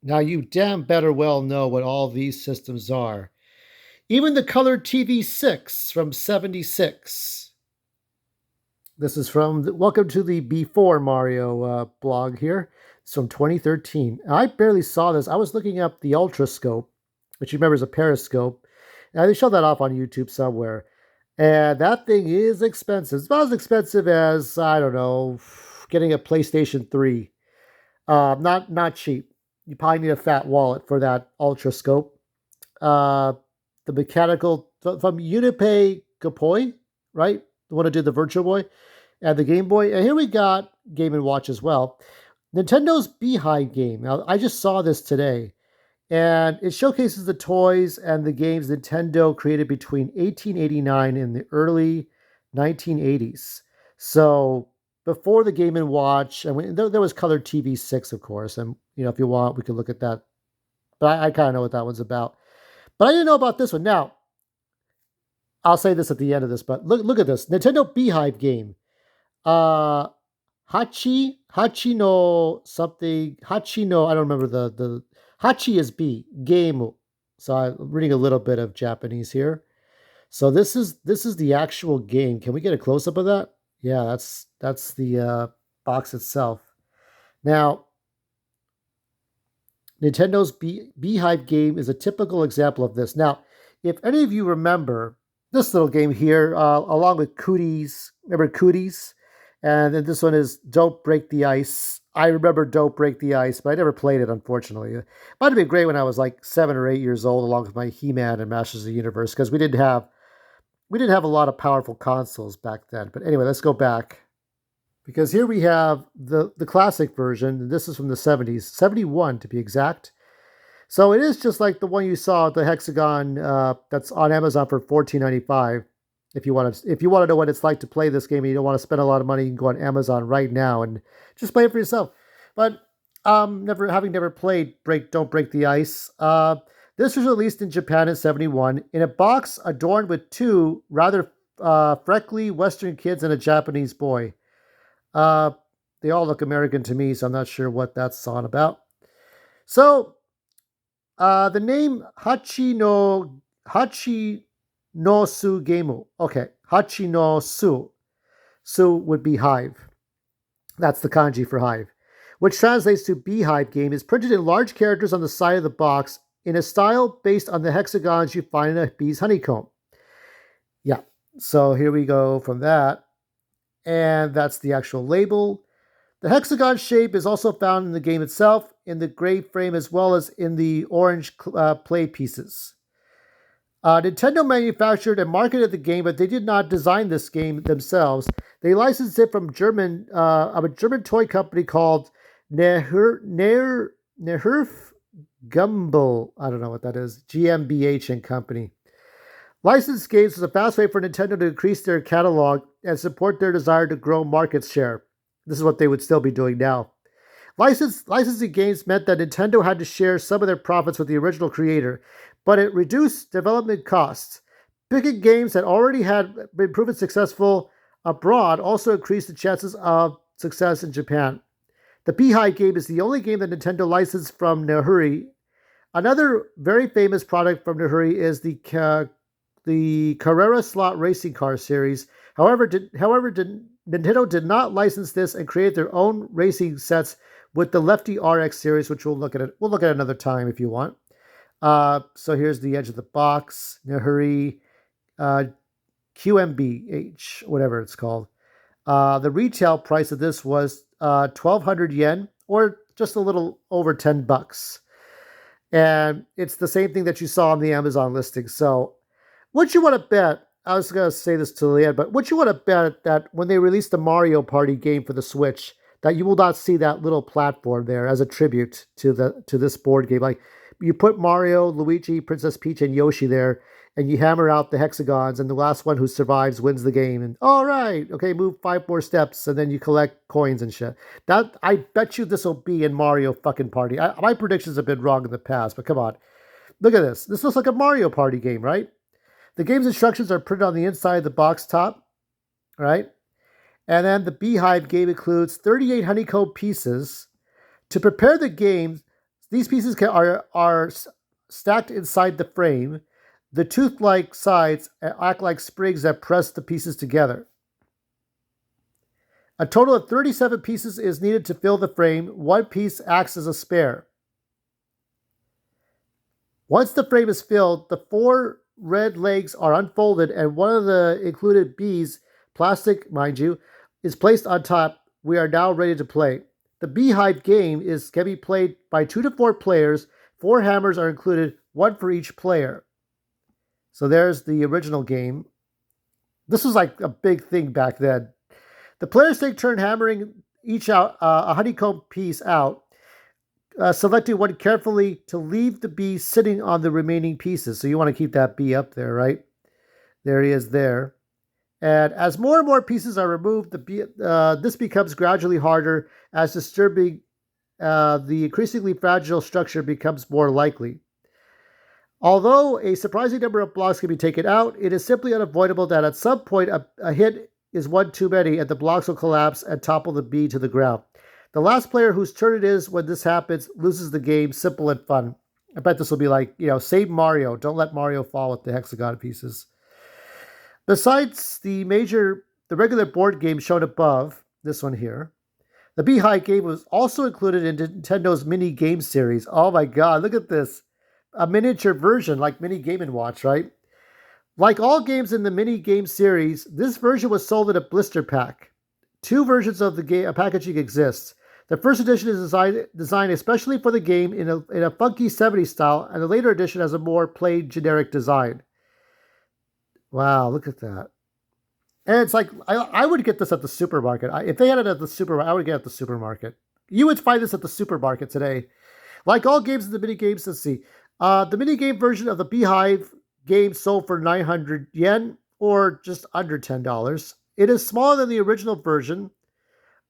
Now you damn better well know what all these systems are. Even the color TV6 from 76. This is from welcome to the Before Mario blog here. It's from 2013. I barely saw this. I was looking up the Ultra Scope, which you remember is a periscope. And they showed that off on YouTube somewhere. And that thing is expensive. It's about as expensive as, I don't know, getting a PlayStation 3. Not cheap. You probably need a fat wallet for that Ultra Scope. Uh, the mechanical from Unipay Gapoi, right? The one who did the Virtual Boy and the Game Boy. And here we got Game and Watch as well. Nintendo's Beehive game. Now, I just saw this today, and it showcases the toys and the games Nintendo created between 1889 and the early 1980s. So before the Game and Watch, and there was Color TV 6, of course. And if you want, we could look at that. But I kind of know what that one's about. But I didn't know about this one. Now, I'll say this at the end of this, but look at this Nintendo Beehive game. Uh, Hachi no something. Hachi no. I don't remember the Hachi is B game. So I'm reading a little bit of Japanese here. So this is the actual game. Can we get a close up of that? Yeah, that's the box itself. Now, Nintendo's Beehive game is a typical example of this. Now, if any of you remember this little game here, along with Cooties, remember Cooties? And then this one is Don't Break the Ice. I remember Don't Break the Ice, but I never played it, unfortunately. It might have been great when I was like 7 or 8 years old, along with my He-Man and Masters of the Universe, because we didn't have a lot of powerful consoles back then. But anyway, let's go back. Because here we have the classic version. This is from the 70s, 71 to be exact. So it is just like the one you saw, the Hexagon, that's on Amazon for $14.95. If you want to know what it's like to play this game and you don't want to spend a lot of money, you can go on Amazon right now and just play it for yourself. But never played Don't Break the Ice. This was released in Japan in 71 in a box adorned with two rather freckly Western kids and a Japanese boy. Uh, they all look American to me, so I'm not sure what that's on about. So the name Hachi no Su Gemu. Okay, Hachi no Su. Su would be hive. That's the kanji for hive, which translates to beehive game, is printed in large characters on the side of the box in a style based on the hexagons you find in a bee's honeycomb. Yeah, so here we go from that. And that's the actual label. The hexagon shape is also found in the game itself, in the gray frame, as well as in the orange play pieces. Nintendo manufactured and marketed the game, but they did not design this game themselves. They licensed it from a German toy company called Neherf Gumbel. I don't know what that is. GmbH and Company. Licensed games was a fast way for Nintendo to increase their catalog and support their desire to grow market share. This is what they would still be doing now. Licensing games meant that Nintendo had to share some of their profits with the original creator, but it reduced development costs. Picking games that already had been proven successful abroad also increased the chances of success in Japan. The Beehive game is the only game that Nintendo licensed from Nehuri. Another very famous product from Nehuri is the Carrera Slot Racing Car series. However, Nintendo did not license this and create their own racing sets with the Lefty RX series, which we'll look at. We'll look at another time if you want. So here's the edge of the box. Nehuri QMBH, whatever it's called. The retail price of this was 1,200 yen, or just a little over $10. And it's the same thing that you saw on the Amazon listing. So what you want to bet, I was going to say this to the end, but what you want to bet that when they release the Mario Party game for the Switch, that you will not see that little platform there as a tribute to this board game. Like, you put Mario, Luigi, Princess Peach, and Yoshi there, and you hammer out the hexagons, and the last one who survives wins the game. And all right, okay, move 5 more steps, and then you collect coins and shit. That, I bet you this will be in Mario fucking Party. My predictions have been wrong in the past, but come on, look at this. This looks like a Mario Party game, right? The game's instructions are printed on the inside of the box top, right? And then the Beehive game includes 38 honeycomb pieces. To prepare the game, These pieces are stacked inside the frame. The tooth-like sides act like springs that press the pieces together. A total of 37 pieces is needed to fill the frame. One piece acts as a spare. Once the frame is filled, the four red legs are unfolded and one of the included bees, plastic, mind you, is placed on top. We are now ready to play. The Beehive game can be played by 2 to 4 players. 4 hammers are included, one for each player. So there's the original game. This was like a big thing back then. The players take turn hammering each out a honeycomb piece out, selecting one carefully to leave the bee sitting on the remaining pieces. So you want to keep that bee up there, right? There he is there. And as more and more pieces are removed, this becomes gradually harder as disturbing the increasingly fragile structure becomes more likely. Although a surprising number of blocks can be taken out, it is simply unavoidable that at some point a hit is one too many and the blocks will collapse and topple the bee to the ground. The last player whose turn it is when this happens loses the game. Simple and fun. I bet this will be like, save Mario. Don't let Mario fall with the hexagon pieces. Besides the regular board game shown above, this one here, the Beehive game was also included in Nintendo's mini game series. Oh my god, look at this. A miniature version like Mini Game & Watch, right? Like all games in the mini game series, this version was sold in a blister pack. 2 versions of the game packaging exist. The first edition is designed especially for the game in a funky 70s style, and the later edition has a more plain, generic design. Wow, look at that. And it's like, I would get this at the supermarket. If they had it at the supermarket, I would get it at the supermarket. You would find this at the supermarket today. Like all games in the mini games, let's see. The mini game version of the Beehive game sold for 900 yen, or just under $10. It is smaller than the original version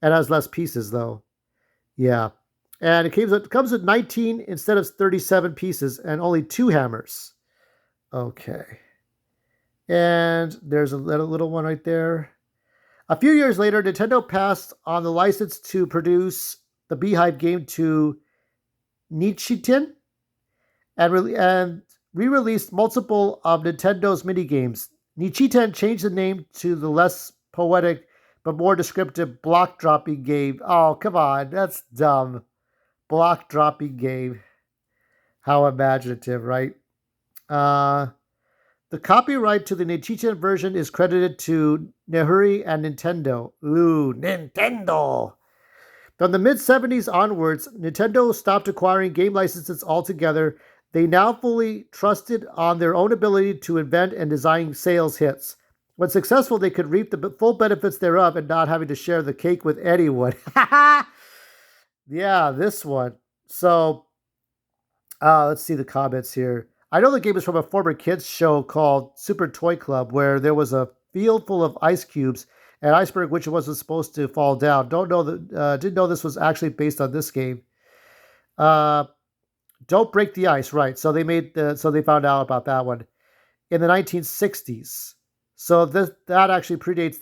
and has less pieces, though. Yeah. And it comes with 19 instead of 37 pieces and only 2 hammers. Okay. And there's a little one right there. A few years later, Nintendo passed on the license to produce the Beehive game to Nichitin and re-released multiple of Nintendo's minigames. Nichitin changed the name to the less poetic but more descriptive block dropping game. Oh, come on, that's dumb. Block dropping game. How imaginative, right? The copyright to the Nichitin version is credited to Nehuri and Nintendo. Ooh, Nintendo! From the mid-70s onwards, Nintendo stopped acquiring game licenses altogether. They now fully trusted on their own ability to invent and design sales hits. When successful, they could reap the full benefits thereof and not having to share the cake with anyone. Yeah, this one. So, let's see the comments here. I know the game is from a former kids show called Super Toy Club, where there was a field full of ice cubes, an iceberg which wasn't supposed to fall down. Didn't know this was actually based on this game. Don't break the ice, right? So they found out about that one in the 1960s. So that actually predates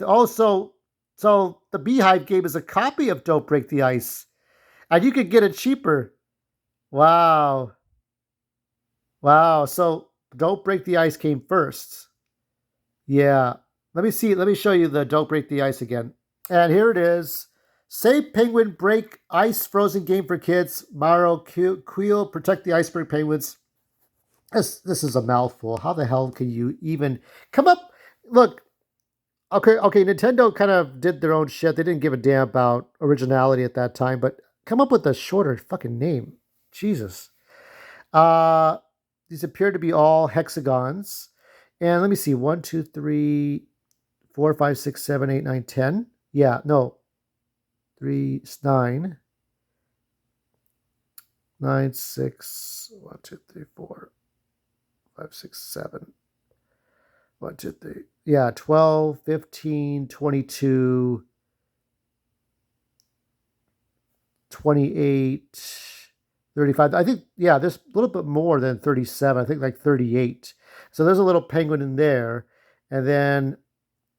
so the Beehive game is a copy of Don't Break the Ice, and you could get it cheaper. Wow. So Don't Break the Ice came first. Yeah. Let me show you the Don't Break the Ice again. And here it is. Save Penguin Break Ice Frozen Game for Kids. Maro Queel Protect the Iceberg Penguins. This is a mouthful. How the hell can you even come up? Look, okay, Nintendo kind of did their own shit. They didn't give a damn about originality at that time, but come up with a shorter fucking name. Jesus. These appear to be all hexagons. And let me see. 1, 2, 3, 4, 5, 6, 7, 8, 9, 10. Yeah, no. 3, 9. 9, 6. 1, 2, 3, 4, 5, 6, 7. 1, 2, 3. Yeah, 12, 15, 22, 28, 35. I think, yeah, there's a little bit more than 37. I think like 38. So there's a little penguin in there. And then,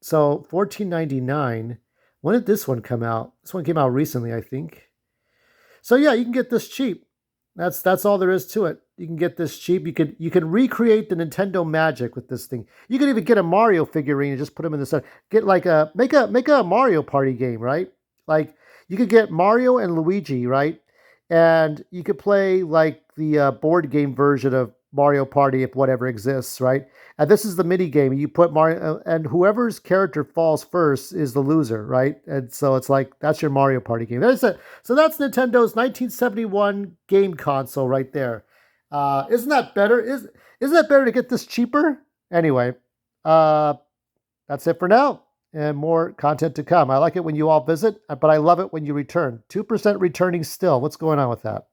so $14.99. When did this one come out? This one came out recently, I think. So yeah, you can get this cheap. That's all there is to it. You can get this cheap. You can recreate the Nintendo magic with this thing. You can even get a Mario figurine and just put them in the center. Get like make a Mario Party game, right? Like you could get Mario and Luigi, right? And you could play like the board game version of Mario Party if whatever exists, right? And this is the mini game. You put Mario, and whoever's character falls first is the loser, right? And so it's like that's your Mario Party game. There's it. So that's Nintendo's 1971 game console right there. Isn't that better? Isn't that better to get this cheaper? Anyway, uh, that's it for now, and more content to come. I like it when you all visit, but I love it when you return. 2% returning still. What's going on with that?